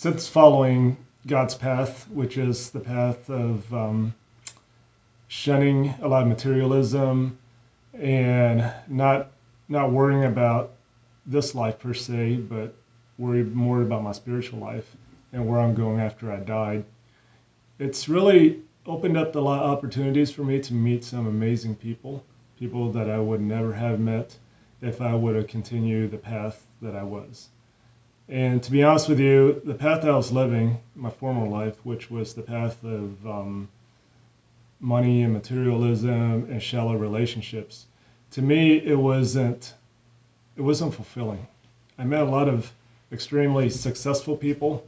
since following God's path, which is the path of shunning a lot of materialism and not worrying about this life per se, but worried more about my spiritual life and where I'm going after I died. It's really opened up a lot of opportunities for me to meet some amazing people that I would never have met if I would have continued the path that I was. And to be honest with you, the path I was living, my former life, which was the path of money and materialism and shallow relationships, to me it wasn't fulfilling. I met a lot of extremely successful people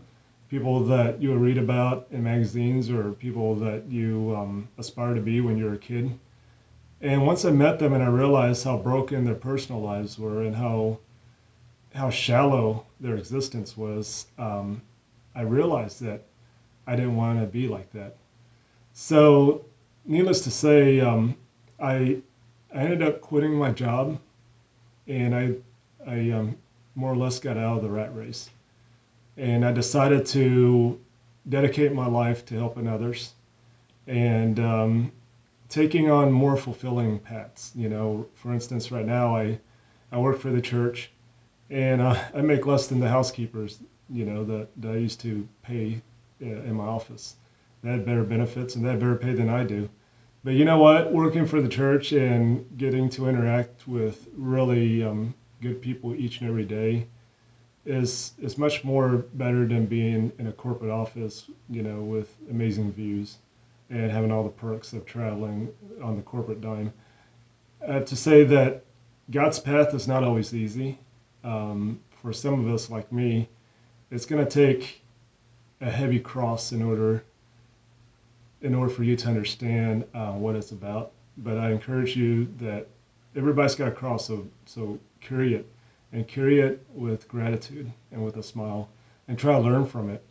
that you read about in magazines or people that you aspire to be when you're a kid. And once I met them and I realized how broken their personal lives were and how shallow their existence was, I realized that I didn't want to be like that. So, needless to say, I ended up quitting my job, and I more or less got out of the rat race. And I decided to dedicate my life to helping others and taking on more fulfilling paths. You know, for instance, right now I work for the church, and I make less than the housekeepers, you know, that I used to pay in my office. They had better benefits and they had better pay than I do. But you know what? Working for the church and getting to interact with really good people each and every day is much more better than being in a corporate office, you know, with amazing views and having all the perks of traveling on the corporate dime. To say that God's path is not always easy. For some of us like me, it's going to take a heavy cross in order for you to understand what it's about. But I encourage you that everybody's got a cross, so carry it, and carry it with gratitude and with a smile, and try to learn from it.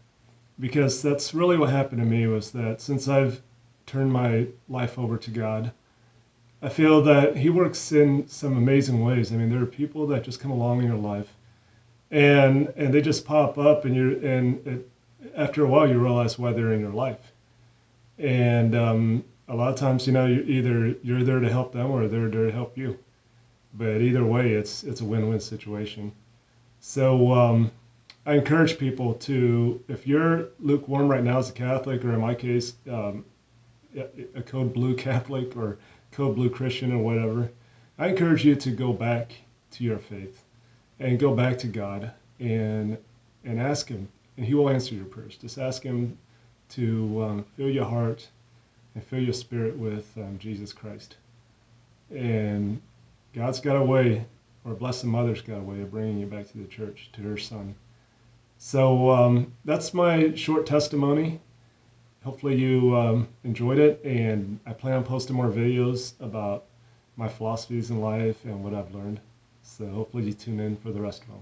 Because that's really what happened to me, was that since I've turned my life over to God, I feel that He works in some amazing ways. I mean, there are people that just come along in your life, and they just pop up, and after a while you realize why they're in your life. And a lot of times, you know, you're there to help them or they're there to help you. But either way, it's a win-win situation. So I encourage people to, if you're lukewarm right now as a Catholic, or in my case, a code blue Catholic or code blue Christian or whatever, I encourage you to go back to your faith and go back to God and ask Him, and He will answer your prayers. Just ask Him to fill your heart and fill your spirit with Jesus Christ. And God's got a way, or Blessed Mother's got a way of bringing you back to the church, to her Son. So that's my short testimony. Hopefully you enjoyed it, and I plan on posting more videos about my philosophies in life and what I've learned. So hopefully you tune in for the rest of them.